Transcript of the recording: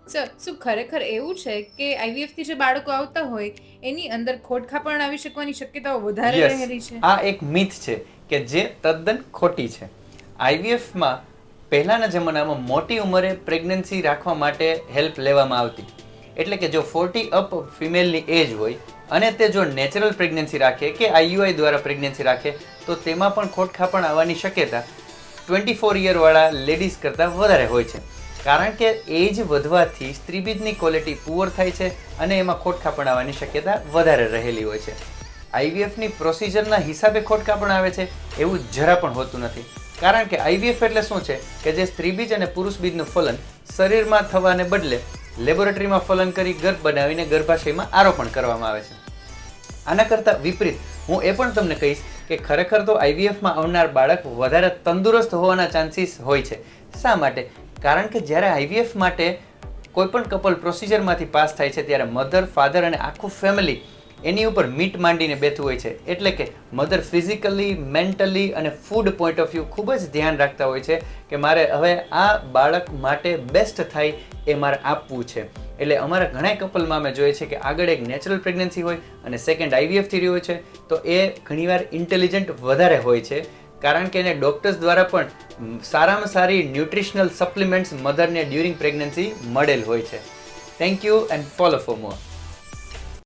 Sir, શું ખરેખર એવું છે કે આઈવીએફ થી જે બાળકો આવતા હોય એની અંદર ખોડખાપણ આવી શકવાની શક્યતાઓ વધારે યસ, રહેલી છે? આ એક મિથ છે કે જે તદ્દન ખોટી છે. આઈવીએફમાં પહેલાના જમાનામાં મોટી ઉંમરે પ્રેગ્નન્સી રાખવા માટે હેલ્પ લેવામાં આવતી. એટલે કે જો 40 અપ ફિમેલની એજ હોય અને તે જો નેચરલ પ્રેગ્નન્સી રાખે કે આઈયુઆઈ દ્વારા પ્રેગ્નન્સી રાખે તો તેમાં પણ ખોડખાપણ આવવાની શક્યતા 24 યરવાળા લેડીઝ કરતાં વધારે હોય છે. કારણ કે એજ વધવાથી સ્ત્રીબીજની ક્વોલિટી પુઅર થાય છે અને એમાં ખોડખાપણ આવવાની શક્યતા વધારે રહેલી હોય છે. આઈવીએફની પ્રોસિજરના હિસાબે ખોડખાપણ આવે છે એવું જરા પણ હોતું નથી. કારણ કે આઈવીએફ એટલે શું છે કે જે સ્ત્રીબીજ અને પુરુષ બીજનું ફલન શરીરમાં થવાને બદલે લેબોરેટરીમાં ફલન કરી ગર્ભ બનાવીને ગર્ભાશયમાં આરોપણ કરવામાં આવે છે. આના કરતાં વિપરીત હું એ પણ તમને કહીશ કે ખરેખર તો આઈવીએફમાં આવનાર બાળક વધારે તંદુરસ્ત હોવાના ચાન્સીસ હોય છે. શા માટે? કારણ કે જ્યારે આઈવીએફ માટે કોઈપણ કપલ પ્રોસિજરમાંથી પાસ થાય છે ત્યારે મધર, ફાધર અને આખું ફેમિલી એની ઉપર મીટ માંડીને બેઠું હોય છે. એટલે કે મધર ફિઝિકલી, મેન્ટલી અને ફૂડ પોઈન્ટ ઓફ વ્યૂ ખૂબ જ ધ્યાન રાખતા હોય છે કે મારે હવે આ બાળક માટે બેસ્ટ થાય એ મારે આપવું છે. એટલે અમારા ઘણા કપલમાં અમે જોઈએ છે કે આગળ એક નેચરલ પ્રેગ્નન્સી હોય અને સેકન્ડ આઈવીએફથી રહ્યો છે તો એ ઘણીવાર ઇન્ટેલિજન્ટ વધારે હોય છે. કારણ કે એને ડૉક્ટર્સ દ્વારા પણ સારામાં સારી ન્યુટ્રિશનલ સપ્લિમેન્ટ્સ મધરને ડ્યુરિંગ પ્રેગ્નન્સી મળેલ હોય છે. Thank you and follow for more.